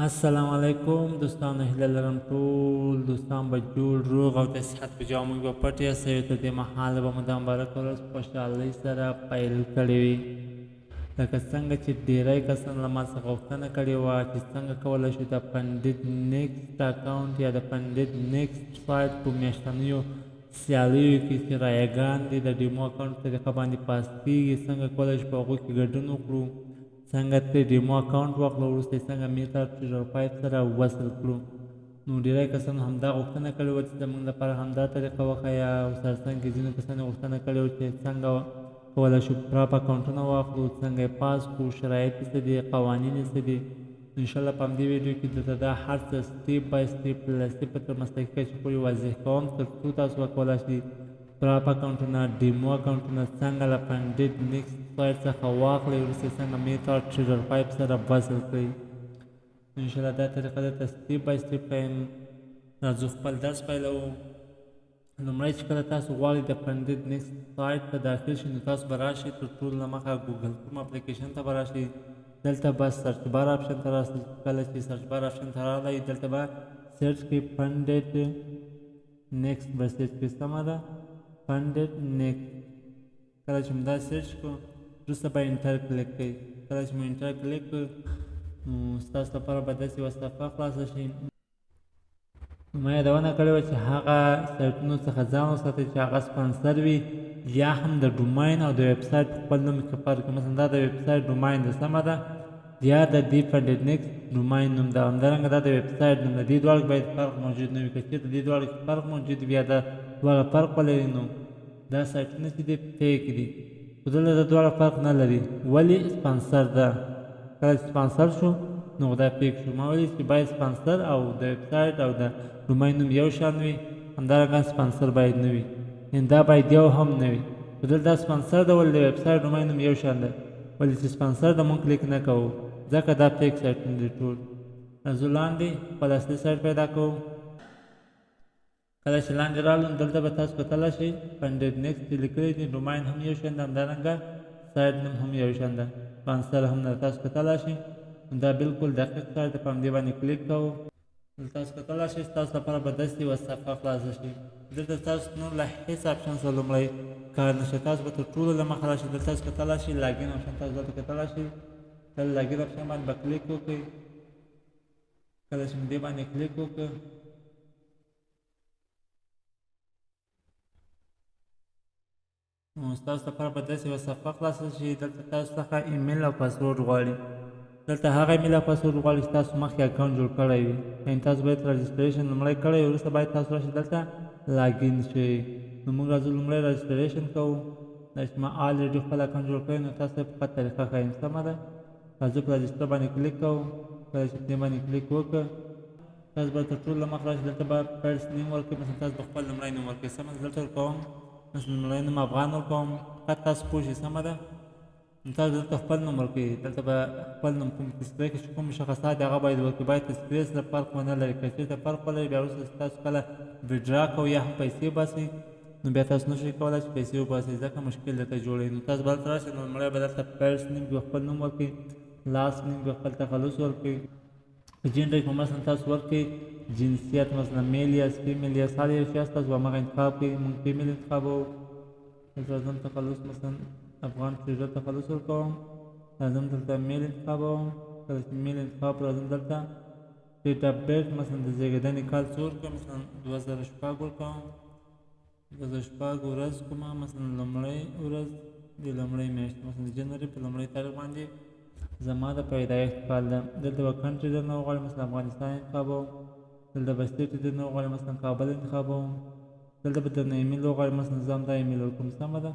السلام علیکم دوستانو، هیله لرم ټول دوستان به جوړ روغ او د صحت په جامو به پټ یاستئ. تر دې مهاله به مو دا مبارکه ورځ په خوشحالۍ سره پیل کړې وي. لکه څنګه چې ډیری کسان له ما څخه غوښتنه کړې وه چې څنګه کولی شو د پنډت نیکسټ اکاونټ یا د پنډت نیکسټ سایټ په میاشتنیو سیالیو کې چې رایګان دي د ډیمو اکاونټ په طریقه باندې پاس کېږي، څنګه کولی شو په هغوی کې ګډون وکړو، څنګه ترې ډیمو اکاونټ واخلو، وروسته یې څنګه میټا ټریډر 5 سره وصل کړو. نو ډیری کسانو همدا غوښتنه کړې وه چې زموږ لپاره همدا طریقه وښیه، او سرڅنګ کې ځینو کسانو غوښتنه کړې وه چې څنګه کولی شو پراپ اکاونټونه واخلو، څنګه یې پاس کړو، شرایط یې څه دي، قوانین یې څه دي. انشاءالله په همدې ویډیو کې درته دا هر څه سټیپ بای سټیپ له صفر تر مستحقه کچې پورې واضح کوم، تر څو تاسو وکولی شئ پراپ اکاونټونه، ډیمو اکاونټونه څنګه له پنډت نیکسټ سایټ څخه واخلئ، وروسته څنګه میټا ټریډر 5 سره وصل کړئ. انشاءالله دا طریقه درته سټیپ بای سټیپ ښیم. راځو خپل درس پیلوو. لومړی چې کله تاسو غواړئ د پنډت نیکسټ سایټ ته داخل شئ، نو تاسو به راشئ تر ټولو له مخه ګوګل کروم اپلیکیشن ته به راشئ. دلته به سرچ بار آپشن ته راشئ. کله چې سرچ بار آپشن ته راغلی، دلته به سرچ کړئ پنډت نیکسټ به سرچ کړئ. سمه ده، پنډت نیکسټ. کله چې مو دا سرچ کړو، وروسته به انټر کلیک کړئ. کله چې مو انټر کلیک کړ، نو ستاسو لپاره به داسې یوه صفحه خلاصه شي. ما یادونه کړې وه چې هغه سایټونو څخه ځان وساتئ چې هغه سپانسر وي، یا هم د ډوماین او د ویب سایټ په خپل نوم کې فرق وي. مثلا دا د ویب سایټ ډوماین ده، سمه ده، یا د دې پنډت نیکسټ ډوماین نوم ده، همدارنګه دا د ویب سایټ نوم ده. دې دواړو کې باید فرق موجود نه وي. که چېرته دې دواړو کې فرق موجود وي یا دا دواړه فرق ولري، نو دا سایټونه چې دي فیک دي. خو دلته د دواړه فرق نه لري. ولې؟ سپانسر ده. کله چې سپانسر شو، نو دا فیک شو. ما ویلي چې باید سپانسر او د ویب سایټ او د ډوماین نوم یو شان وي، همدارنګه سپانسر باید نه وي، یعنې دا باید یو هم نه وي. خو دلته دا سپانسر ده، ولې د ویب سایټ ډوماین نوم یو شان ده. ولې چې سپانسر ده مونږ کلیک نه کوو، ځکه دا فیک سایټونه دي ټول. راځو لاندې خپل اصلي سایټ پیدا کوو. کله چې لاندې رالو، دلته به تاسو کتلی شئ پنډت نیکسټ چې لیکلی دي، ډوماین هم یو شان ده، همدارنګه سایټ نوم هم یو شان ده، سپانسر هم ده. تاسو کتلی شئ دا بالکل دقیق سایټ ده. په همدې باندې کلیک کوو. دلته تاسو کتلی شئ ستاسو لپاره به داسې یوه صفحه خلاصه شي. دلته تاسو نور له هېڅ آپشن سره لومړی کار نشته. تاسو به تر ټولو له مخه راشئ. دلته تاسو کتلی شئ لاګین آپشن، تاسو دلته کتلی شئ. دلته لاګین آپشن باندې به کلیک وکړئ. کله چې مو دې باندې کلیک وکړ، نو ستاسو لپاره به داسې یوه صفحه خلاصه شي. دلته تاسو څخه ایمیل او پاسورډ غواړي. دلته هغه ایمیل او پاسورډ غواړي چې تاسو مخکې اکاونټ جوړ کړی وي، یعنې تاسو باید رجسټریشن لومړی کړی وي، وروسته باید تاسو راشئ دلته لاګین شئ. نو موږ راځو لومړی رجسټریشن کوو. دا چې ما آلریډي خپل اکاونټ جوړ کړی، نو تاسو په ښه طریقه ښایم. سمه ده، راځو په رجسټر باندې کلیک کوو. کله چې دې باندې کلیک وکړه، تاسو به تر ټولو له مخ راشئ. دلته به فرست نیم ورکړئ. مثلا تاسو به خپل لومړی نوم ورکړئ. سمه ده، دلته ورکوم مثلا لومړی نوم افغان ورکوم. فقط تاسو پوه شئ. سمه ده، نو تاسو دلته خپل نوم ورکړئ. دلته به خپل نوم کوم تذکره کې چې کوم مشخصات دي هغه باید ورکړئ. باید تذکرې سره فرق ونه لري. که چېرته فرق ولري، بیا وروسته تاسو کله ویډرا کوئ یا هم پیسې وباسئ، نو بیا تاسو نشئ کولی چې پیسې وباسئ، ځکه مشکل درته جوړوي. نو تاسو به دلته راشئ. نو لومړی به دلته فرست نیم کې خپل نوم ورکړئ، لاست نیم کې خپل تخلص ورکړئ. جنډر کې مثلا تاسو ورکړئ جنسیت، مثلا میل یا فیمیل یا هر یو شی تاسو هماغه انتخاب کړئ. موږ فیمیل انتخابوو. دلته راځم تخلص مثلا افغان ټریډر تخلص ورکوم. راځم دلته میل انتخابوم. کله چې میل انتخاب راځم دلته ډیټ اف برث، مثلا د زیږېدنې کال څو ورکړم، مثلا 2006 ورکوم. 2006 ورځ کومه، مثلا لومړۍ ورځ د لومړۍ میاشت، مثلا د جنوري په لومړۍ تاریخ باندې زما د پیدایښت کال ده. دلته به کنټري درنه وغواړي، مثلا افغانستان انتخابوم. دلته به سټیټ درنه وغواړي، مثلا کابل انتخابوم. دلته به درنه ایمیل وغواړي، مثلا زه همدا ایمیل ورکوم. سمه ده،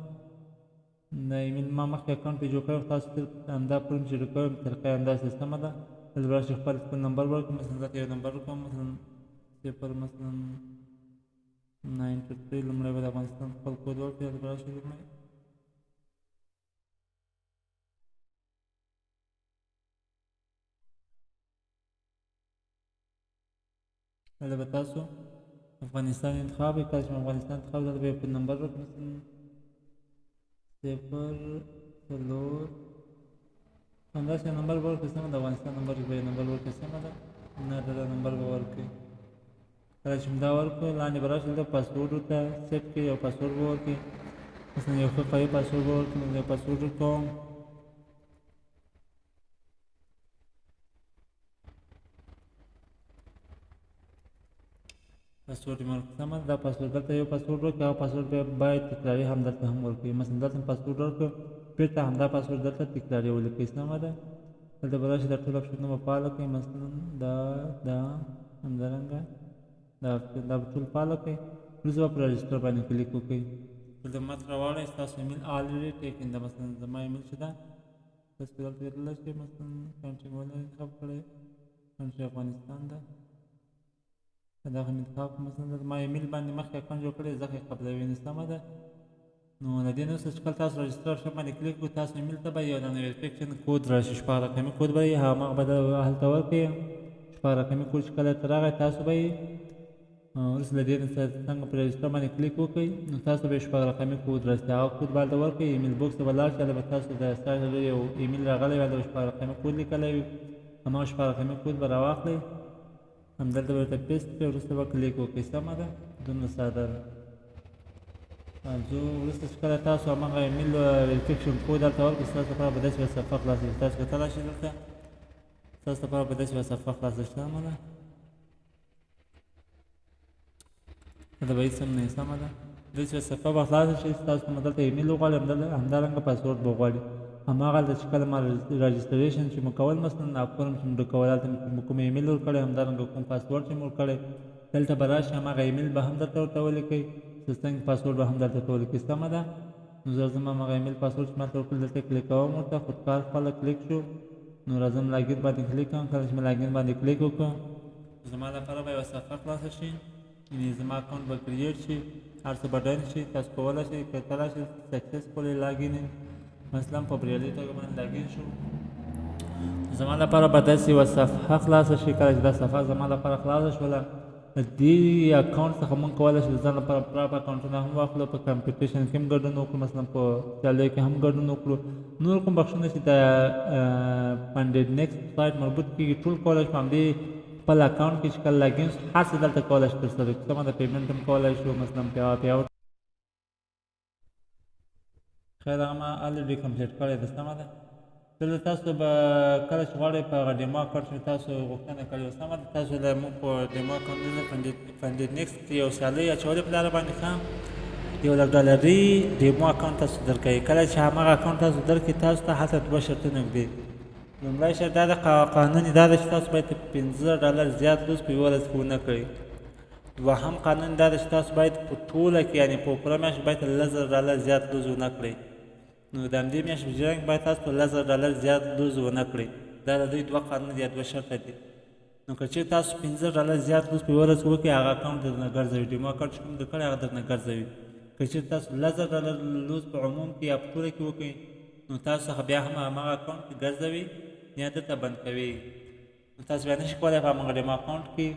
دا ایمیل ما مخکې اکاونټ پې جوړ کړی، تاسو صرف همدا پرون چې جوړ کړی طریقه یې همداسې. سمه ده، دلته به راشئ خپل نمبر ورکړئ. مثلا دلته یو نمبر ورکوم، مثلا 0 مثلا 93. لومړی به د افغانستان خپل کود ورکړئ. دلته به راشئ لومړی دلته به تاسو افغانستان انتخاب کړئ. کله چې افغانستان انتخاب دلته به یو پن نمبر ورکړئ، مثلا 0 همداسې نمبر ورکړئ. سمه ده، افغانستان نمبر کې به یو نمبر ورکړئ. سمه ده، نه دغه نمبر به ورکړئ. کله چې مو دا ورکړو لاندې به راشئ دلته پاسورډ ورته سیټ کړئ، یو پاسورډ به ورکړئ، مثلا یو ښه قوي پاسورډ به ورکړئ. نو یو پاسورډ ورکوم. پاسورډ یې مې ورکړ. سمه ده، دا پاسورډ دلته یو پاسورډ ورکړئ، هغه پاسورډ باید تکراري هم دلته هم ورکړئ. مثلا دلته مې پاسورډ ورکړ، بېرته همدا پاسورډ دلته تکراري ولیکئ. سمه ده، دلته به راشئ دا ټول اپشنونه به فعاله کړئ. مثلا دا همدارنګه دا به ټول فعاله کړئ. وروسته به په رجسټر باندې کلیک وکړئ. دلته مت راواړئ، ستاسو ایمیل آلریډي ټیکن ده. مثلا زما ایمیل چې ده تاسو دلته لیدلی شئ. مثلا کنټري مې انتخاب کړی، کنټري افغانستان ده، دغه مې انتخاب کړ. مثلا زما ایمیل باندې مخکې اکاونټ جوړ کړی، ځکه یې قبلوي نه. سمه ده، نو د دې نه وروسته چې کله تاسو رجسټر اپشن باندې کلیک کړئ، تاسو ایمیل ته به یو دانه ویریفیکیشن کوډ راشي، 6 رقمي کوډ به وي، هماغه به هلته ورکړئ. 6 رقمي کوډ چې کله ته راغی، تاسو به یې وروسته له دې نه څنګه په رجسټر باندې کلیک وکړئ، نو تاسو به 6 رقمي کوډ راشي، هغه کوډ به هلته ورکړئ. ایمیل بوکس ته به لاړ شئ، هلته به تاسو د ستاسو یو ایمیل راغلی وي، هلته به 6 رقمي کوډ لیکلی وي، هماغه 6 رقمي کوډ به راواخلئ، همدلته به ورته پیسټ کړئ، وروسته به کلیک وکړئ. سمه ده، دومره ساده ده. زه وروسته چې کله تاسو هماغه ایمیل ویریفیکیشن کوډ هلته ورکړئ، ستاسو لپاره به داسې یوه صفحه خلاصه شي. تاسو کتلی شئ دلته ستاسو لپاره به داسې یوه صفحه خلاصه شي. سمه ده، دلته به هېڅ هم نه وي. سمه ده، داسې یوه صفحه به خلاصه شي. ستاسو نه دلته ایمیل وغواړي، همدارنګه پاسورډ به وغواړي. هماغه هلته چې کله ما رجسټریشن چې مو کول، مثلا فورم چې مو ډکول، هلته مو کوم ایمیل ورکړی، همدارنګه کوم پاسورډ چې مو ورکړی، دلته به راشي، هماغه ایمیل به هم درته ورته ولیکئ، څنګه پاسورډ به هم درته ورته ولیکئ. سمه ده، نو زه ځم هماغه ایمیل پاسورډ چې ما ته ورکړل دلته کلیک کوم، ورته خودکار خپله کلیک شو. نو راځم لاګین باندې کلیک کوم. کله چې مې لاګین باندې کلیک وکړم، زما لپاره به یوه صفحه خلاصه شي، یعنې زما اکاونټ به کریټ شي، هر څه به ډن شي. تاسو کولی شئ کتلی شئ سکسسفولي لاګین، مثلا په بریالۍ توګه باندې لاګین شو. زما لپاره به داسې یوه صفحه خلاصه شي. کله چې دا صفحه زما لپاره خلاصه شوله، د دې اکاونټ څخه موږ کولی شو د ځان لپاره پراپ اکاونټونه هم واخلو، په کمپټیشن کې هم ګډون وکړو، مثلا په سیالیو کې هم ګډون وکړو. نور کوم بخشونه چې د فنډډ نیکسټ سایټ مربوط کېږي، ټول کولی شو په همدې خپل اکاونټ کې چې کله لاګین شو، هر څه دلته کولی شو ترسره کړو. سمه ده، پیمنټ هم کولی شو، مثلا پیاوټ خیر هغه ما الریډي کمپلیټ کړی ده. سمه ده، دلته تاسو به کله چې غواړئ په هغه ډیمو اکاونټ چې تاسو غوښتنه کړې وه، سمه ده، تاسو له موږ په ډیمو اکاونټ فنډډ نیکسټ یو سیالۍ اچولې په لاره باندې ښه $1 ډیمو اکاونټ تاسو درکوي. کله چې هماغه اکاونټ تاسو درکړي، تاسو ته هلته 2 شرطونه ږدي. لومړی شرط دا ده، قانون یې دا ده چې تاسو باید $15 زیات لوز په یوه ورځ کې ونه کړئ. دوهم قانون دا ده چې تاسو باید په ټوله کې، یعنې په پوره میاشت باید $1000 زیات لوز ونه کړئ. نو د همدې میاشت په جریان کې باید تاسو په $1000 زیات لوز ونه کړئ. دا د دوی 2 قانون دي یا 2 شرطه دي. نو که چېرې تاسو $15 زیات لوز په یوه ورځ کې وکړئ، هغه اکاونټ درنه ګرځوي، ډیمو اکاونټ چې کوم درکړی هغه درنه ګرځوي. که چېرې تاسو $1000 لوز په عموم کې یا په ټوله کې وکړئ، نو تاسو څخه بیا هم هماغه اکاونټ کې ګرځوي یا درته بند کوي. نو تاسو بیا نشئ کولی په هماغه ډیمو اکاونټ کې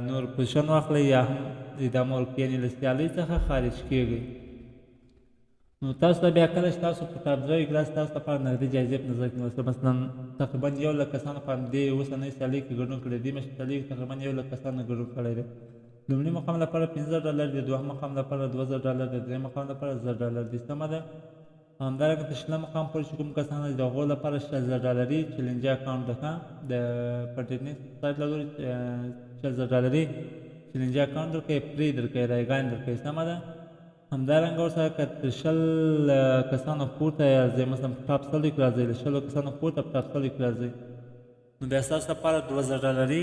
نور پوزیشن واخلئ یا هم ادامه ورکړئ، یعنې له سیالۍ څخه خارج کېږئ. نو تاسو ته بیا کله چې تاسو په ټاپ ډرایو کې راسئ، تاسو لپاره نغدي جایزې په نظر کې نیول، مثلا تقریبا 1,00,000 کسانو په همدې اوسنۍ سیالۍ کې ګډون کړی دی. دې سیالۍ کې تقریبا 1,00,000 کسانو ګډون کړی دی. لومړي مقام لپاره $15 دی، دوهم مقام لپاره $2,000 دی، درېیم مقام لپاره $1,000 دی. سمه ده، همدارنګه تر 20 مقام پورې چې کوم کسان دي، د هغو لپاره $60 چیلنجي اکاونټ ده. د فنډډ نیکسټ سایټ له لوري $60 چیلنجي اکاونټ درکوي، فري درکوي، رایګان درکوي. سمه ده، همدارنګه ورسره که تر 100 کسانو پورته راځئ، مثلا په ټاپ 100 کې راځئ، له 100 کسانو پورته په ټاپ 100 کې راځئ، نو بیا ستاسو لپاره $2,000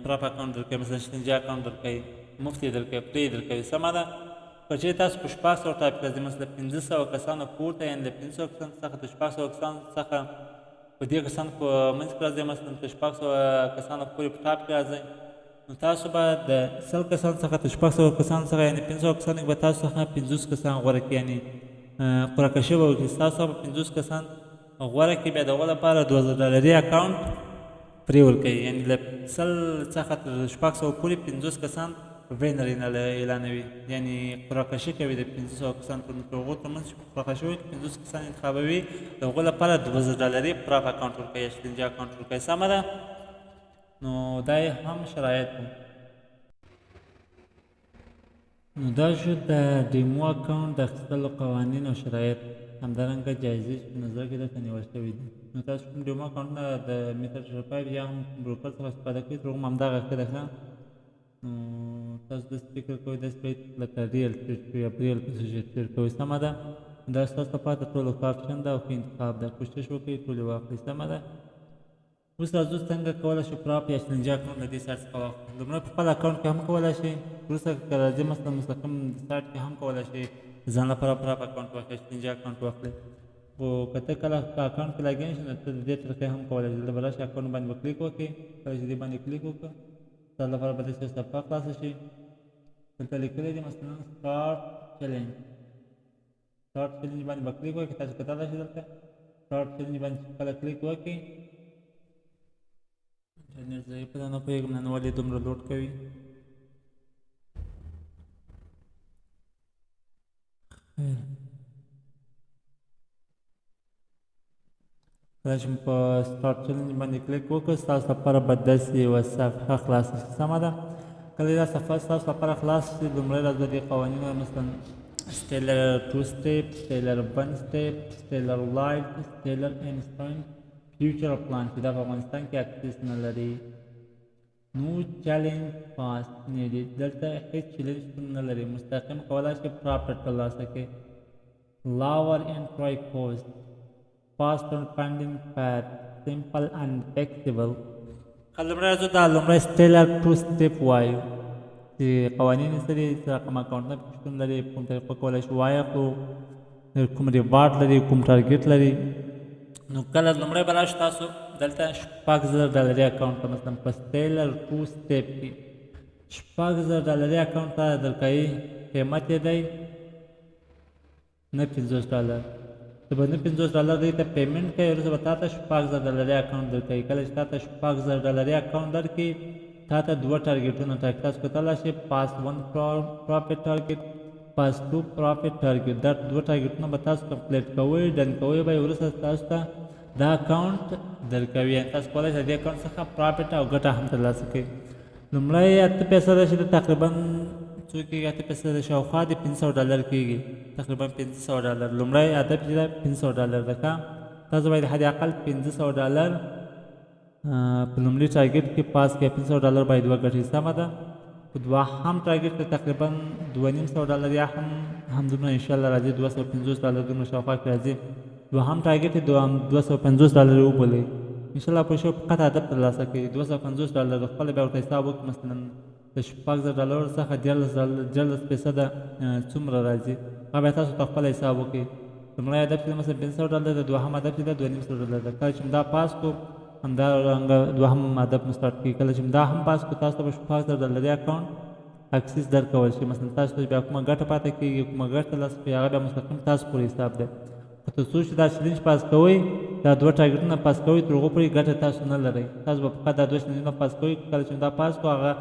پراپ اکاونټ درکوي، مثلا چیلنجي اکاونټ درکوي، مفت یې درکوي، فري یې درکوي. سمه ده، که چېرې تاسو په 600 ټاپ کې راځئ، مثلا 500 کسانو پورته، یعنې له 500 کسانو څخه د 600 کسانو څخه په دې کسانو په منځ کې راځئ، مثلا په 600 کسانو پورې په ټاپ کې راځئ، نو تاسو به د 100 کسانو څخه تر 600 کسانو څخه، یعنې 500 کسانو کې به تاسو څخه 50 کسان غوره کړي، یعنې قرعه کشي به وکړي. ستاسو څخه به 50 کسان غوره کړي، بیا د هغو لپاره $2,000 اکاونټ فري ورکوي، یعنې له 100 څخه تر 600 پورې 50 کسان وینر اعلانوي، یعنې قرعه کشي کوي د 500 کسانو پر هغو تر منځ چې قرعه کشي وکړي، 50 کسان انتخابوي، د هغو لپاره $2,000 پراپ اکاونټ ورکوي یا چیلنجي اکاونټ ورکوي. سمه ده، نو دا یې هم شرایط وو. نو دا شو د ډیمو اکاونټ د اخیستلو قوانین او شرایط. همدارنګه جایزې چې په نظر کې درته نیول شوي دي. نو تاسو کوم ډیمو اکاونټونه د میټر ټرپایپ یا هم بروکر څخه استفاده کوئ تر هغو همدغه ښه ده ښه. نو تاسو داسې فکر کوئ داسې باید لکه ریل ټریډ کوئ یا ریل پسې ټریډ کوئ، سمه ده. دا ستاسو لپاره تر ټولو ښه آپشن ده او ښه انتخاب ده. کوشش وکړئ ټولې واخلئ، سمه ده. اوس راځو څنګه کولی شو پراپ یا چلنجي اکاونټ له دې سایټ څخه واخلو. لومړی په خپل اکاونټ کې هم کولی شئ، وروسته که راځي مثلا مستقیم سایټ کې هم کولی شئ ځان لپاره پراپ اکاونټ واخلئ، چلنجي اکاونټ واخلئ. خو که ته کله په اکاونټ کې لاګین شې نو ته د دې طریقې هم کولی شې. دلته به راشئ اکاونټ باندې به کلیک وکړئ. کله چې دې باندې کلیک وکړه ستا لپاره به داسې صفحه خلاصه شي. دلته لیکلی دي مثلا سټارټ چلنج. سټارټ چلنج باندې به کلیک وکړئ. تاسو کتلی شئ دلته سټارټ چلنج باندې کله کلیک وکړئ. انټرنیټ ضعیفه ده، نه پوهېږم نن ولې دومره لوډ کوي. کله چې په سټارټ چلنج باندې کلیک وکړو ستاسو لپاره به داسې یوه صفحه خلاصه شي، سمه ده. کله دا صفحه ستاسو لپاره خلاصه شي لومړی راځو دې قوانینو مثلا سټیلر 2 سټیپ، سټیلر 1 سټیپ، سټیلر لایټ، سټیلر انسټنټ، فیوچر پلان چې دا په افغانستان کې اکسس نه لري. نو چلنج پاس نیډیډ، دلته هیڅ چلنج نه لري. مستقیم کولی شئ پراپټ ترلاسه کړئ. لاور انټری کوست، fast on finding path, simple and flexible. لومړی راځو دا لومړی سټیلر 2 سټیپ وایو چې قوانین یې څه دي، څه رقم اکاونټونه پکې شتون لري، په کوم طریقه کولی شو وایاخلو، کوم ریوارډ لري، کوم ټارګیټ لري. نو کله لومړی به راشو تاسو دلته $6000 اکاونټ ته مثلا په سټیلر 2 سټیپ کې $6000 اکاونټ ته درکوي. قیمت یې دی نه $50. ته به نه $50 دی ته پیمنټ کوي، وروسته به تا ته $6000 اکاونټ درکوي. کله چې تا ته $6000 اکاونټ درکړي تا ته 2 ټارګیټونه ټاکي. تاسو کتلی شئ پاس 1 پرافټ ټارګیټ، پاس 2 پرافټ ټارګیټ. دا 2 ټارګیټونه به تاسو کمپلیټ کوئ، ډن کوئ به یې، وروسته تاسو ته دا اکاونټ درکوي. تاسو کولی شئ دې اکاونټ څخه پرافټ او ګټه هم ترلاسه کړئ. لومړی $8 چې تقریبا څو کېږي، $8 شاوخوا د $500 کېږي، تقریبا $500. لومړی هدف چې ده $500 ده که تاسو باید حد اقل $500 په لومړي ټارګیټ کې پاس کړئ. $500 باید وګټئ، سمه ده. په دوهم ټارګیټ کې تقریبا $2500 یا هم دومره انشاءالله راځي، $250 دومره شاوخوا کې راځي. دوهم ټارګیټ یې $250 وبولئ، انشاءالله په شو فقط هدف ترلاسه کړئ. $250 خپله بیا ورته حساب وکړئ، مثلا د $6000 څخه $14 څومره راځي، هغه بیا تاسو ته خپله حساب وکړئ. لومړی هدف چې مثلا $500 ده، دوهم هدف چې ده $2500 ده. کله چې دا پاس کړو همدارنګه دوهم هدف مو سټارټ کړئ. کله چې دا هم پاس کړو تاسو ته به $6000 اکاونټ اکسس درکول شي. مثلا تاسو ته بیا کومه ګټه پاتې کېږي، کومه ګټه ترلاسه کړئ، هغه بیا مستقیم تاسو پورې حساب دی. خو تر څو چې دا چلنج پاس کوئ، دا 2 ټارګیټونه پاس کوئ، تر هغو پورې ګټه تاسو نه لرئ. تاسو به فقط دا 2 چلنجونه پاس کوئ. کله چې دا پاس کړو هغه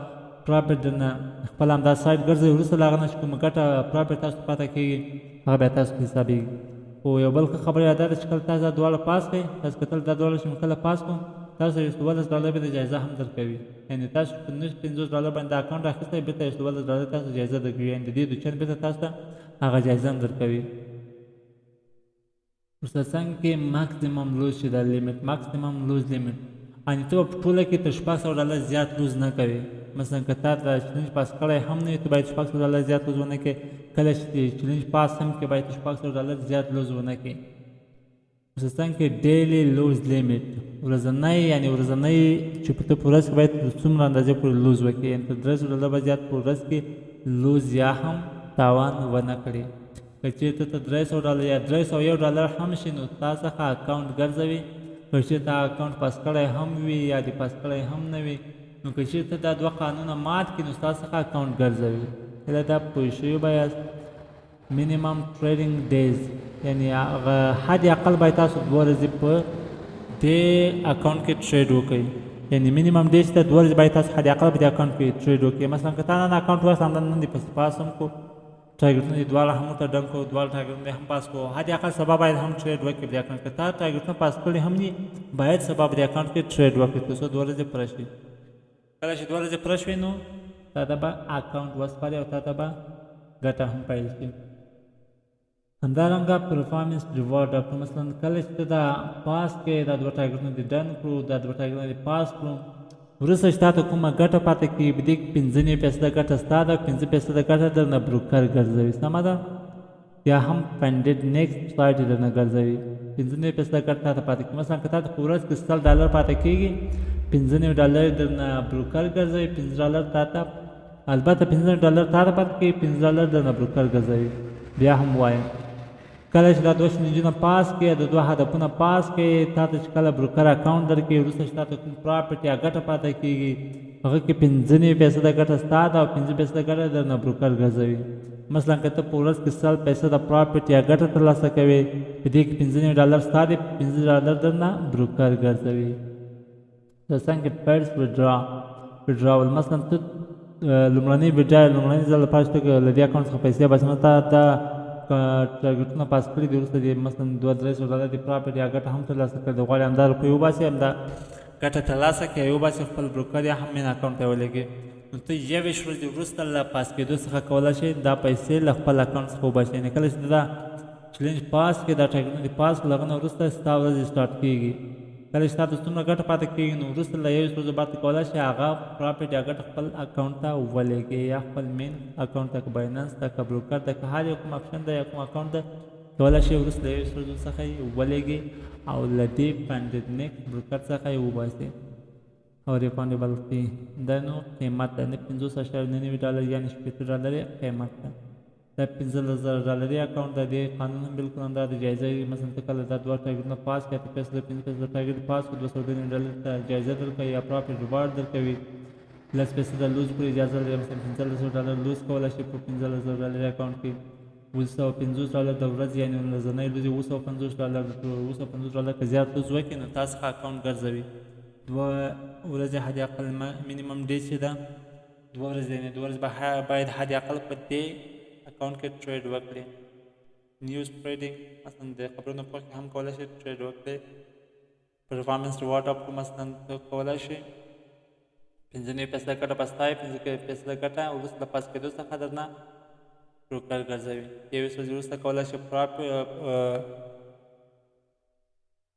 پرافټ درنه خپل همدا سایټ ګرځوي، وروسته له هغه نه چې کومه ګټه پرافټ تاسو پاتې کېږي هغه بیا تاسو حسابېږي. خو یو بل ښه خبره دا ده چې کله تاسو دا دواړه پاس کړئ، تاسو کتل دا دواړه چې کله پاس کړو تاسو $14 به د جایزه هم درکوي. یعنې تاسو په $50 باندې د اکاونټ اخیستی، بېرته $14 تاسو جایزه درکوي، یعنې د دې دوچن بېرته تاسو ته هغه جایزه هم درکوي. ورسره څنګ کې ماکسیمم لوز چې دا لیمټ، ماکسیمم لوز لیمټ، یعنې ته به په ټوله کې تر $600 زیات لوز نه کوې. مثلا که تا دا چلنج پاس کړی هم نه وي، ته باید $600 زیات لوز ونه کړې. کله چې چلنج پاس هم کې باید $600 زیات لوز ونه کړې. ورسره څنګ کې ډیلی لوز لیمټ، ورځنی یعنې ورځنی چې ته په ورځ کې باید څومره اندازې پورې لوز وکړې، یعنې تر $300 به زیات په ورځ کې لوز یا هم تاوان ونه کړې. که چېرته ته $300 یا $301 هم شي نو ستا څخه اکاونټ ګرځوي. که چېرته اکاونټ پاس کړی هم وي یا دې پاس کړی هم نه وي، نو که چېرته دا 2 قانونه مات کړي نو ستا څخه اکاونټ ګرځوي. کله دا پوه شوي به یاست. مینیمم ټریډینګ ډیز، یعنې هغه حد اقل باید تاسو 2 ورځې په دې اکاونټ کې ټریډ وکړئ. یعنې مینیمم ډیز ته 2 ورځې باید تاسو حد اقل په دې اکاونټ کې ټریډ وکړئ. مثلا که تا نن اکاونټ واخیست، همدا نن دې پسې پاس هم کړو، ټارګیټونه دې دواړه هم ورته ډن کړو، دواړه ټارګیټونه هم پاس کړو، حد اقل سبا باید هم ټریډ وکړئ په دې اکاونټ کې. تا ټارګیټونه پاس کړي هم دي، باید سبا په دې اکاونټ کې ټریډ وکړئ تر څو 2 ورځې پوره شي. کله چې 2 ورځې پوره شوې نو تا ته به اکاونټ وسپاري او تا ته به ګټه هم پیل شي. همدارنګه پرفارمنس ریوارډ اپ مثلا کله چې دا پاس کې دا 2 ټارګټونه دي ډن کړو، دا 2 ټارګټونه دي پاس کړو، وروسته چې تا ته کومه ګټه پاتې کېږي په دې کې 95% ګټه ستا ده، 15% ګټه درنه بروکر ګرځوي. سمه ده؟ یا هم فنډډ نیکسټ سایټ درنه ګرځوي، 95% ګټه تا ته پاتې کېږي. مثلا که تا ته په ورځ کې $100 پاتې کېږي، $95 درنه بروکر ګرځوي، $15 تا ته، البته $15 تا ته پاتې کېږي، $15 درنه بروکر ګرځوي. بیا هم وایم کله چې دا 2 چیلنجونه پاس کړې، د 2 هدفونه پاس کړې، تا ته چې کله بروکر اکاونټ درکړي، وروسته چې تا ته کوم پراپرټ یا ګټه پاتې کېږي، هغه کې 95% ګټه ستا ده او 15% ګټه درنه بروکر ګرځوي. مثلا که ته په ورځ کې $100 د پراپرټ یا ګټه ترلاسه کوې، په دې کې $95 ستا دي، $15 درنه بروکر ګرځوي. د څنګه پیرس وډراول مثلا ته لومړنۍ وډرا لومړنۍ ځل لپاره چې ته له دې اکاونټ څخه پیسې باسې، نو تا ټارګټونه پاس کړي دي، وروسته دې مثلا $200 د پراپرټ یا ګټه هم ترلاسه کړې ده، غواړې همدا روپۍ وباسې، همدا ګټه ترلاسه کړې یا وباسې، خپل بروکر یا هم مین اکاونټ ته ولېږې، نو ته 21 ورځې وروسته له پاس کېدو څخه کولی شې دا پیسې له خپل اکاونټ څخه وباسې. یعنې کله چې دا چلنج پاس کړې، دا ټارګټونه دې پاس کړل، هغه نه وروسته ستا ورځې سټارټ کېږي. کله چې تا ته څومره ګټه پاتې کېږي، نو وروسته له 21 ورځو بعد ته کولی شې هغه پراپرټ یا ګټه خپل اکاونټ ته ولېږې یا خپل مین اکاونټ ته، که بایننس ته، که بروکر ته، که هر یو کوم اپشن ده یا کوم اکاونټ ده، کولی شې وروسته له 21 ورځو څخه یې ولېږې او له دې فنډډ نیکسټ بروکر څخه یې وباسې. او ریفانډیبل فی دا نو قیمت ده، نه $50.99 یعنې $60 قیمت ده. دا $15,000 اکاونټ ده، دې قانون هم بالکل همدا د جایزه مثلا ته کله دا 2 ټارګټونه پاس کړې، ته 15% ټارګټ پاس کړو، $299 ته جایزه درکوي یا پراپرټ ریوارډ درکوي، 10% لوز کړو اجازه لري، مثلا $15,000 لوز کولی شي په $15,000 اکاونټ کې، $250 د ورځې یعنې ورځنی لوز یې $250 که زیات لوز وکړي نو تا څخه اکاونټ ګرځوي. 2 ورځې حد اقل مینیمم ډیز چې ده 2 ورځې، یعنې 2 ورځې باید حد اقل په دې اکاونټ کې ټریډ وکړي. نیوز ټریډینګ مثلا د خبرونو په کې هم کولی شي ټریډ وکړي. پرفارمنس ریوارډ اپ مثلا ته کولی شي 95% ګټه به ستا وي، 15% ګټه وروسته له پاس کېدو څخه درنه بروکر ګرځوي. 21 ورځې وروسته کولی شي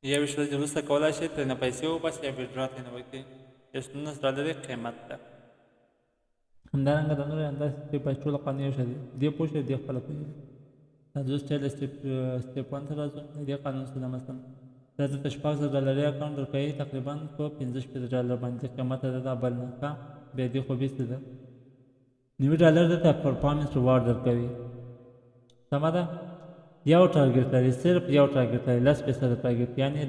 21 ورځې وروسته کولی شي ترېنه پیسې وباسي یا ویډرا ترېنه وکړي. $19 قیمت ده. همدارنګه د نورو همداسې سټیپ باید ټول قانون یو شی دی، دې پوه شئ دې خپله پوهېږي. دا زه سټایل سټیپ 1 ته راځو. دې قانون څه ده؟ مثلا دا درته $6,000 اکاونټ درکوي تقریبا په $65 باندې قیمت ده، دا بل نه ښه. بیا دې خو بیسته ده $90 درته پرفارمنس ریوارډ درکوي. سمه ده؟ یو ټارګټ لري، صرف یو ټارګټ لري، 10% ټارګټ، یعنې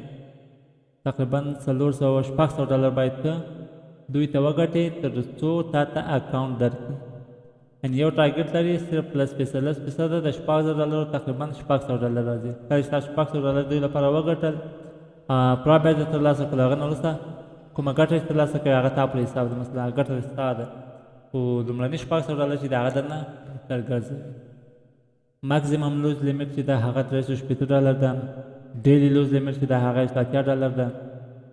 تقریبا $400 باید ته دوی ته وګټې تر څو تا ته اکاونټ درکړي. یعنې یو ټارګټ لري، صرف 10% د $6,000 تقریبا $600 راځي. کله چې تا $600 دوی لپاره وګټل، پراپرټ یې ترلاسه کړل، هغه نه وروسته کومه ګټه چې ترلاسه کوي هغه تا پر حساب ده، مثلا ګټه ستا ده، خو لومړني $600 چې د هغه درنه ګرځوي. ماکسیمم لوز لیمټ چې ده هغه $380 ده، ډیلی لوز لیمټ چې ده هغه $80 ده،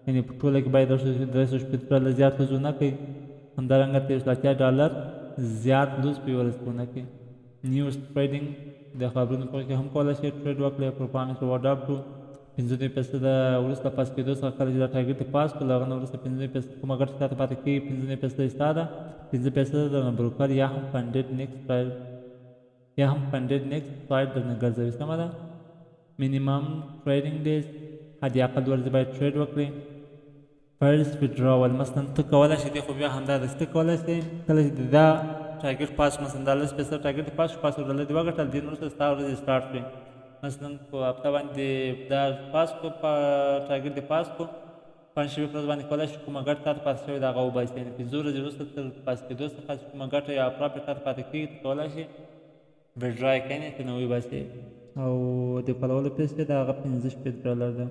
یعنې په ټوله کې باید $380 زیات لوز ونه کوي. همدارنګه $380 زیات لوز په یوه ورځ کې ونه کوي. نیوز ټریډینګ د خبرونو په کې هم کولی شي ټریډ وکړي. پرفارمنس ریوارډ اپ کړو 95% د وروسته پاس کېدو څخه کله چې دا ټارګټ پاس کړو، هغه نه وروسته 95% کومه ګټه تا ته پاتې کېږي 95% ستا ده، 15% د بروکر یا هم فنډډ نیکسټ سایټ درنه ګرځوي. سمه ده؟ مینیمم ټریډینګ ډیز حد اقل 2 ورځې باید ټریډ وکړي. فرست وډراول مثلا ته کولی شې دې خو بیا همدا ده چې ته کولی شې کله چې دا ټارګټ پاس مثلا دا 10% ټارګټ پاس شو، $500 دې وګټل، دې نه وروسته ستا ورځې سټارټ کړې. مثلا په هفته باندې دا پاس کړو، ټارګټ دې پاس کړو، پنجشنبې په ورځ باندې کولی شې کومه ګټه تا ته پاتې شوې ده هغه وباسې. یعنې 15 ورځې وروسته تر پاس کېدو څخه چې کومه ګټه یا پراپرټ تا ته پاتې کېږي ته کولی شې وډرا یې کړې، یعنې ترېنه وباسې. او د فالولو فیس چې ده هغه $65 ده.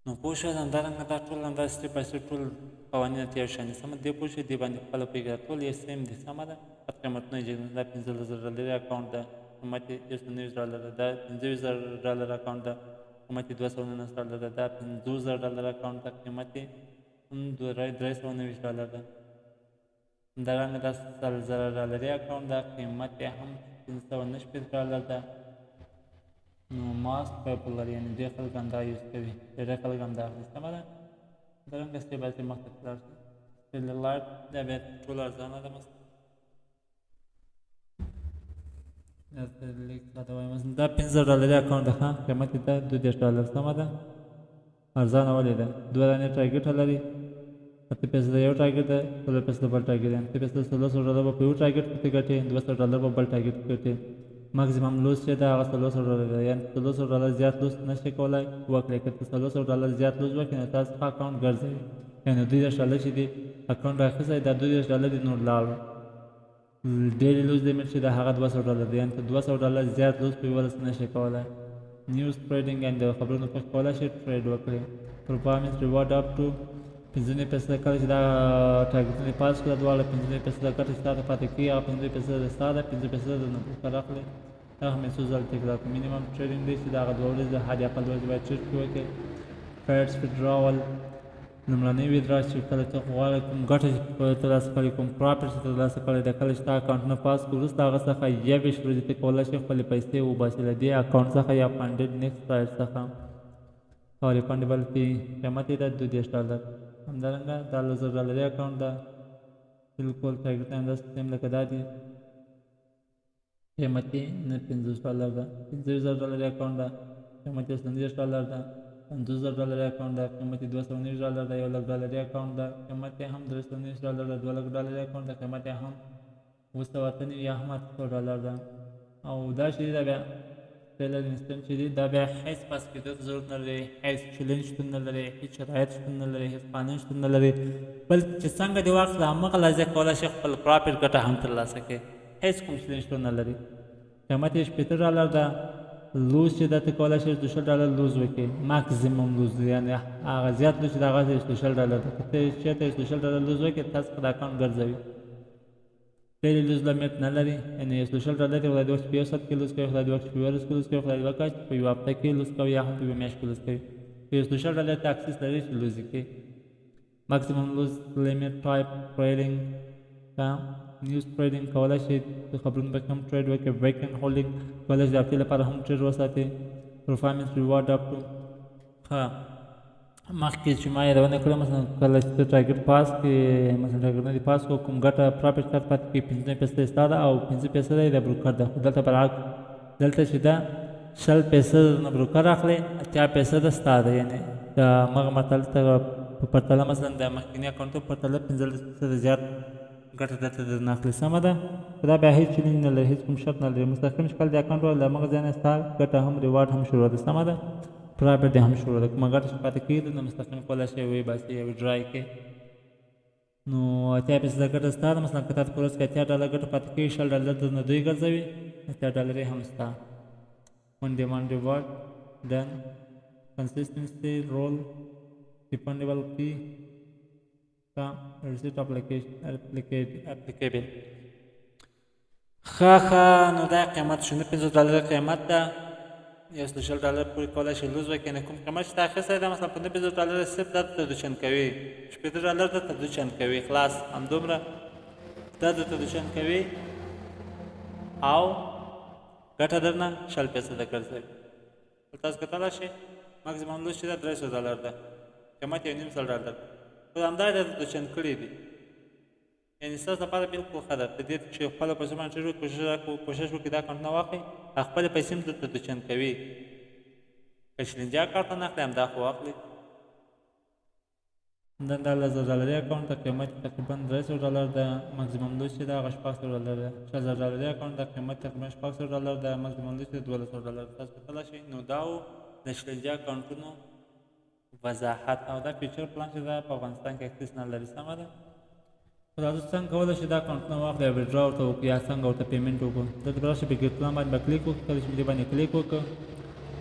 نو پوه شوې. همدارنګه دا ټول همداسې سټیپ بای سټیپ ټول قوانین ته یو شان دي. سمه دې پوه شوې، دې باندې خپله پوهېږي، ټول یې سیم دي. سمه ده؟ فقط قیمتونه یې جګ دا $15,000 اکاونټ ده، قیمت یې $190 ده. دا $25,000 اکاونټ ده، قیمت یې $219 ده. دا $50,000 اکاونټ ده، قیمت یې هم $390 ده. همدارنګه دا $100,000 اکاونټ دا قیمت یې هم $590 ده. نو ماست پاپولر یعنې ډېر خلک هم دا یوز کوي، ډېری خلک هم دا اخلي. سمه ده. همدارنګه سټیپ بای سټیپ مخته لاړ شو. سټیلایټ دا بیا ټول ارزانه ده. مثلا دا $50 اکاونټ ده. ښه قیمت یې ده $32. سمه ده. ارزانه ولې ده؟ 2 دانې ټارګېټ لري. $8 یو ټارګېټ ده، $16 بل ټارګېټ دی. $16 به په یو ټارګېټ کې ګټې، $200 به بل ټارګېټ کې ګټې. ماکسیمم لوز چې ده هغه $16 ده، یعنې $16 زیات لوز نشئ کولی وکړئ. که $16 زیات لوز وکړئ نو تاسو ښه اکاونټ ګرځوي، یعنې $32 چې دی اکاونټ راخیستی دا $32 دی نور لاړو. ډېرې لوز لیمټ چې ده هغه $200 دی، یعنې $200 زیات لوز په یوه ورځ نشئ کولی. نیوز ټریډینګ یعنې د خبرونو پخ کولی شئ ټریډ وکړئ. پرفارمنس ریوارډ اپ ټو 95% کله چې دا ټارګېټونه پاس کړه دواړه 95% ګټه چې تاته پاتې کېږي هغه 95% د ستا ده، 95% د نفوس اخلي. هغه مې څو ځله تکرار کړو. مینیمم ټریډینګ دی چې د هغه 2 ورځې د حد اقل ورځې باید ټریډ وکړې. فیډس وډراول لومړنی ویدرا چې کله ته غواړې کوم ګټه چې ترلاسه کړې، کوم پراپټ چې ترلاسه کړې ده، کله چې تا اکاونټونه پاس کړو وروسته هغه څخه 21 ورځې ته کولی شې خپلې پیسې وباسې له دې اکاونټ څخه یا فنډډ نیکسټ سایټ څخه. او ریفنډیبل فی قیمت یې ده $32. همدارنګه دا $1000 اکاونټ ده. بالکل ټارګېټ همداسې سیم لکه دا دي. قیمت یې نه $50 ده. $50,000 اکاونټ ده. قیمت یې $30 ده. $50,000 اکاونټ ده. قیمت یې $290 ده. $1,00,000 اکاونټ ده. قیمت یې هم $290 ده. $2,00,000 اکاونټ ده. قیمت یې هم $298 یا هم $800 ده. او دا چې دی دا بیا ټریلر انسټنټ چې دی دا بیا هیڅ پاس کېدو ته ضرورت نه لري، هیڅ چلنج شتون نه لري، هیڅ شرایط شتون نه لري، هیڅ قانون شتون نه لري. بلکې چې څنګه دې واخله همغه لحظه کولی شي خپل پراپټ ګټه هم ترلاسه کړي. هیڅ کوم چلنج شتون نه لري. قیمت یې $70 ده. لوز چې ده ته کولی شي $200 لوز وکړي. ماکسیمم لوز یعنې هغه زیات لوز چې د هغه $200 ده. که ته چېرته $200 لوز وکړې تاسو خپل اکاونټ ګرځوي. ډېرې لوز لیمټ نه لري، یعنې $200 دی. خدای دې وخت په یو ساعت کې لوز کوي، خدای دې وخت په یوه ورځ کې لوز کوي، خدای دې وکړه چې په یوه هفته کې لوز کوي یا هم په یوه میاشت کې لوز کوي. په $200 ته اکسس لري چې لوز یې کړي. ماکسیمم لوز لیمټ ټایپ ټریډینګ کا نیوز ټریډینګ کولی شي د خبرونو پکې هم ټریډ وکړي. ویکنډ هولډینګ کولی شي د هفتې لپاره هم ټریډ وساتي. پرفارمنس ریوارډ اپ ټو ښه مخکې چې ما یادونه کړې مثلا کله چې ته ټارګېټ پاس کړې، مثلا ټارګېټونه دې پاس کړو کوم ګټه پراپټ تاته پاتې کېږي 95% ستا ده او 5% یې د بروکر ده. خو دلته برعکس دلته چې ده 100% نه بروکر اخلي، 80% ده ستا ده. یعنې د همغه مرتله ته په پرتله مثلا د مخکیني اکاونټونو په پرتله 15% زیات ګټه دلته درنه اخلي. سمه ده. خو دا بیا هېڅ چلنج نه لري، هېڅ کوم شرط نه لري. مستقیم شکل د اکاونټ له همغه ځای نه ستا ګټه هم ریوارډ هم شروع ده. سمه ده. پراپټ هم شروع ده. کومه ګټه چې پاتې کېږي نو مستقیم کولی شي وباسي یا وډرا یې کړي. نو 80% ګټه ستا ده. مثلا که تاسو په ورځ کې $80 ګټه پاتې کېږي $60 درنه دوی ګرځوي، $80 یې هم ستا. on demand reward then consistency role refundable fee کا receipt applicable. ښه نو دا قیمت شو. $50 قیمت ده. $100 پورې کولی شي لوز وکړي. نه کوم قیمت چې تا اخیستی ده مثلا $50 صرف درته ترډوشن کوي، $70 درته ترډوشن کوي. خلاص همدومره دا درته ترډوشن کوي او ګټه درنه 100% ګرځوي. تاسو کتلی شئ ماکسیمم لوز چې ده $300 ده. قیمت یې $1.5 ده. خو همدا یې درته ترډوشن کړي دي. یعنې ستاسو لپاره بالکل ښه ده. په دې چې خپله پیسې باندې کوشش وکړي دا اکاونټونه واخلئ، خپلې پیسې هم درته ترډوشن کوي. که شلنجي اکاونټ نه اخلئ همدا خو واخلئ. دا $1000 اکاونټ ته قیمت تقریبا $300 ده. ماکسیمم لوز چې ده هغه $600 ده. $1000 اکاونټ ته قیمت تقریبا $600 ده. ماکسیمم لوز چې ده $1200. تاسو کتلی شئ. نو دا و د شلنجي اکاونټونو وضاحت. او دا فیچر پلان چې ده په افغانستان کې اکسس نه لري. سمه ده. خو تاسو څنګه کولی شئ دا اکاونټونه واخلئ او وډرا ورته وکړئ یا څنګه ورته پیمنټ وکړو. دلته به راشئ په ګیټ پلان باندې به کلیک وکړئ. کله چې دې باندې کلیک وکړو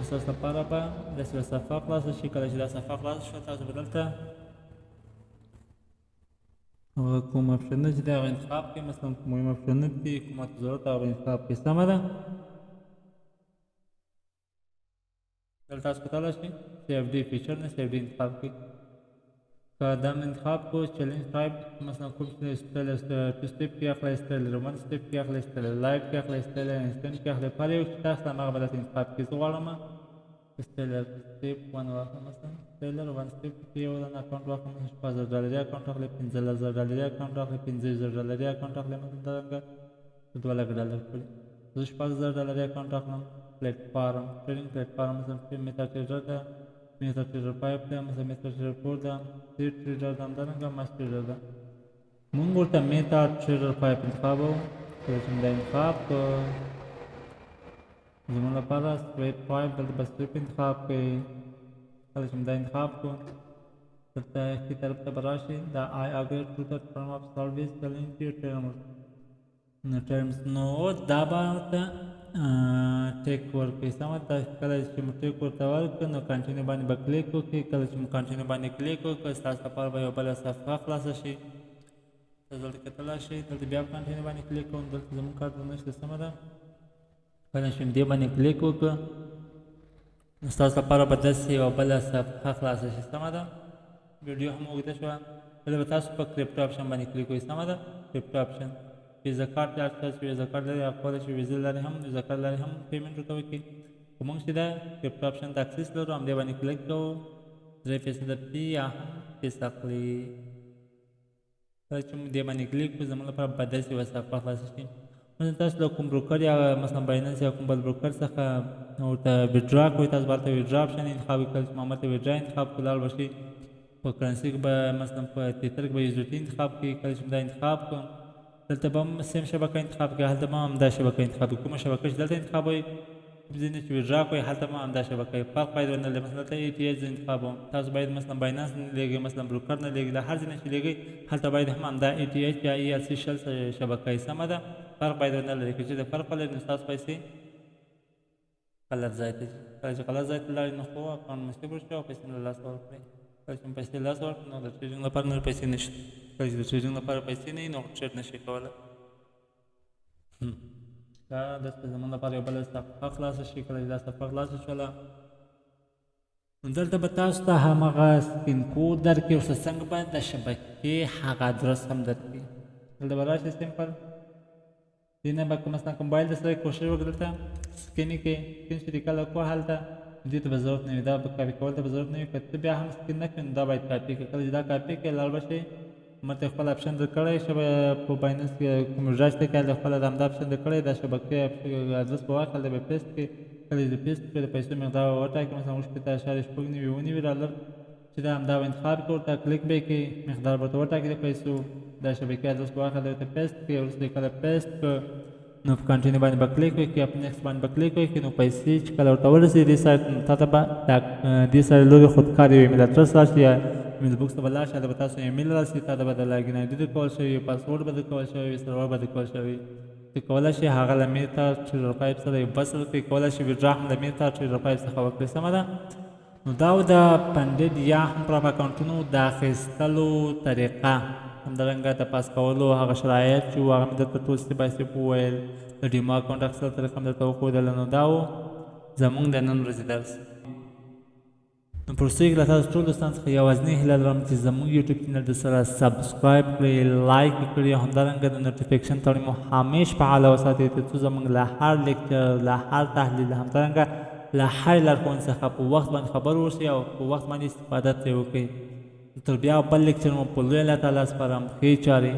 ستاسو لپاره به داسې یوه صفحه خلاصه شي. کله چې دا صفحه خلاصه شوه تاسو به دلته کوم اپشنونه چې دی هغه انتخاب کړئ. مثلا مهم اپشنونه دي کومه ته ضرورت هغه انتخاب کړئ. سمه ده. دلته تاسو کتلی شئ سی اف ډي فیچر نه سی اف ډي انتخاب کړئ. که دا انتخاب کو چیلنج ټایپ مثلا کوم سټایل ټو سټیپ کې اخلي سټایل ون سټیپ کې اخلي سټایل لایټ کې اخلي سټایل انسټنټ کې اخلي پر یو چې تاسو هغه بل انتخاب کې زه غواړم سټایل سټیپ ون واخلم مثلا سټایل ون سټیپ کې یو د اکاونټ واخلم $5000 اکاونټ اخلي $15000 اکاونټ اخلي $50000 اکاونټ اخلي مثلا دا $2,00,000 کړی زه $5000 اکاونټ اخلم پلیټ فارم ټریډینګ پلیټ فارم مثلا میتا ټریډر ده میتا ټریډر 5 ده مثلا میتا ټریډر 4 ده سیټ ټریډر ده همدارنګه ماس ټریډر ده مونږ ورته میتا ټریډر 5 انتخابو کله چې موږ دا انتخاب زموږ لپاره سټریټ 5 دلته به سټریپ انتخاب کړئ کله چې موږ دا انتخاب کړو دلته ښي طرف ته به راشي دا آی اګری ټو د ټرم اف سروس چیلنج ټرمز نو دا به ورته ټیک ورکړئ سمه ده کله چې مو ټیک ورته ورکړه نو کنټینیو باندې به کلیک وکړئ کله چې مو کنټینیو باندې کلیک وکړه ستاسو لپاره به یو بله صفحه خلاصه شي تاسو دلته کتلی شئ دلته بیا کنټینیو باندې کلیک کوم دلته زموږ کارت نشته سمه ده کله چې دې باندې کلیک وکړه نو ستاسو لپاره به داسې یوه بله صفحه خلاصه شي سمه ده ویډیو هم اوږده شوه بله به تاسو په کرپټو اپشن باندې کلیک کوئ سمه ده کرپټو اپشن ویزا کارت یا تاسو ویزا کارت لرئ هغه کولی شئ ویزا لرئ هم ویزا کارت لرئ هم پیمنټ ورته وکړئ خو موږ چې دا کرپټو اپشن ته اکسس لرو همدې باندې کلیک کوو 3% فی یا هم فیس اخلي کله چې موږ دې باندې کلیک کړو زموږ لپاره به داسې یوه صفحه خلاصه شي مثلا تاسو له کوم بروکر یا مثلا بایننس یا کوم بل بروکر څخه ورته ویډرا کوئ تاسو به هلته ویډرا اپشن انتخاب کړئ کله چې ما هلته ویډرا انتخاب کړو لاړ به شئ په کرنسي کې به مثلا په تیتر کې به یوزډي انتخاب کړئ کله چې دا انتخاب کړم دلته به هم سیم شبکه انتخاب کړئ هلته به هم همدا شبکه انتخاب کړئ کومه شبکه چې دلته انتخابوئ ځینې چې ویډرا کوئ هلته به هم همدا شبکه فرق باید ونه لري مثلا دلته ای ټي ایچ زه انتخابوم تاسو باید مثلا بایننس نه لېږئ مثلا بروکر نه لېږئ له هر ځای نه چې لېږئ هلته باید هم همدا ای ټي ایچ یا ای ال سی شل شبکه یې سمه ده فرق باید ونه لري که چېرته فرق ولري نو ستاسو پیسې غلط ځای ته ځي کله چې غلط ځای ته لاړئ نو خو اکاونټ مصرف وشي او پیسې له لاسه ورکړئ کله چې مو پیسې له لاسه ورکړئ نو د ټریډینګ لپاره نور پیسې نشته کله چې د ټریډینګ لپاره پیسې نه وي نو ټریډ نشئ کولی دا دلته زموږ لپاره یو بله صفحه خلاصه شي کله چې دا صفحه خلاصه شوله نو دلته به تاسو ته هماغه سپین کود درکړي ورسره څنګه به د شبکې هغه ادرس هم درکړي دلته به راشي سمپل دې نه به مثلا که موبایل د سره کوشش وکړه دلته سکین کې سکین شریکه کړه هلته دې ته به ضرورت نه وي دا به کاپي کول ته به ضرورت نه وي که ته بیا هم سکین نه کړې نو دا باید کاپي کړې کله چې دا کاپي کړې لاړ به شئ ماته خپل اپشن درکړی شبه په بایننس کې کوم ډاش ته کې خپل د همدا اپشن درکړی دا شبکې ادرس به واخل د به پیسټ کې کله چې پیسټ کړې د پیسو مقدار وټاکئ مثلا $8.9 چې دا همدا انتخاب کړو ورته کلیک به کړئ مقدار به ورته وټاکئ د پیسو دا شبکې ادرس به واخل ورته پیسټ کړئ وروسته کله پیسټ کړ نو په کنټینیو باندې به کلیک وکړئ په نیکسټ باندې به کلیک وکړئ نو پیسې چې کله ورته ورسېږي دې سایډ تا ته به دې سایډ لورې خودکار یو ایمیل ادرس راشي یا ایمیل بوکس ته به لاړ شي هلته به تاسو ایمیل راشي تا ته به د لاګین آی ډي درکول شوي پاسورډ به درکول شوی سرور به درکول شوی ته کولی شئ هغه له میتا ټریډر 5 سره یو بس وکړئ کولی شئ ویډرا هم له میتا ټریډر 5 څخه وکړئ سمه ده نو دا و د پنډید یا هم پراپ اکاونټونو د اخیستلو طریقه همدارنګه د پاس کولو هغه شرایط چې وو هغه مې درته ټول سټیپ بای سټیپ وویل د ډیمو اکاونټ اخیستلو طریقه مې درته وښودله نو دا و زموږ د نن ورځې درس نو په وروستیو کې له تاسو ټول دوستانو څخه یوازینۍ هیله لرم چې زموږ یوټیوب چینل د سره سبسکرایب کړئ لایک یې کړئ او همدارنګه د نوټیفیکیشن تړۍ مو همیش فعاله وساتئ تر څو زموږ له هر لیکچر له هر تحلیل همدارنګه له هر لارښوونې څخه په وخت باندې خبر اوسئ او په وخت باندې استفاده ترې وکړئ تر بیا بل لیکچر مو په لوی الله تعالی سپارم ښې چارې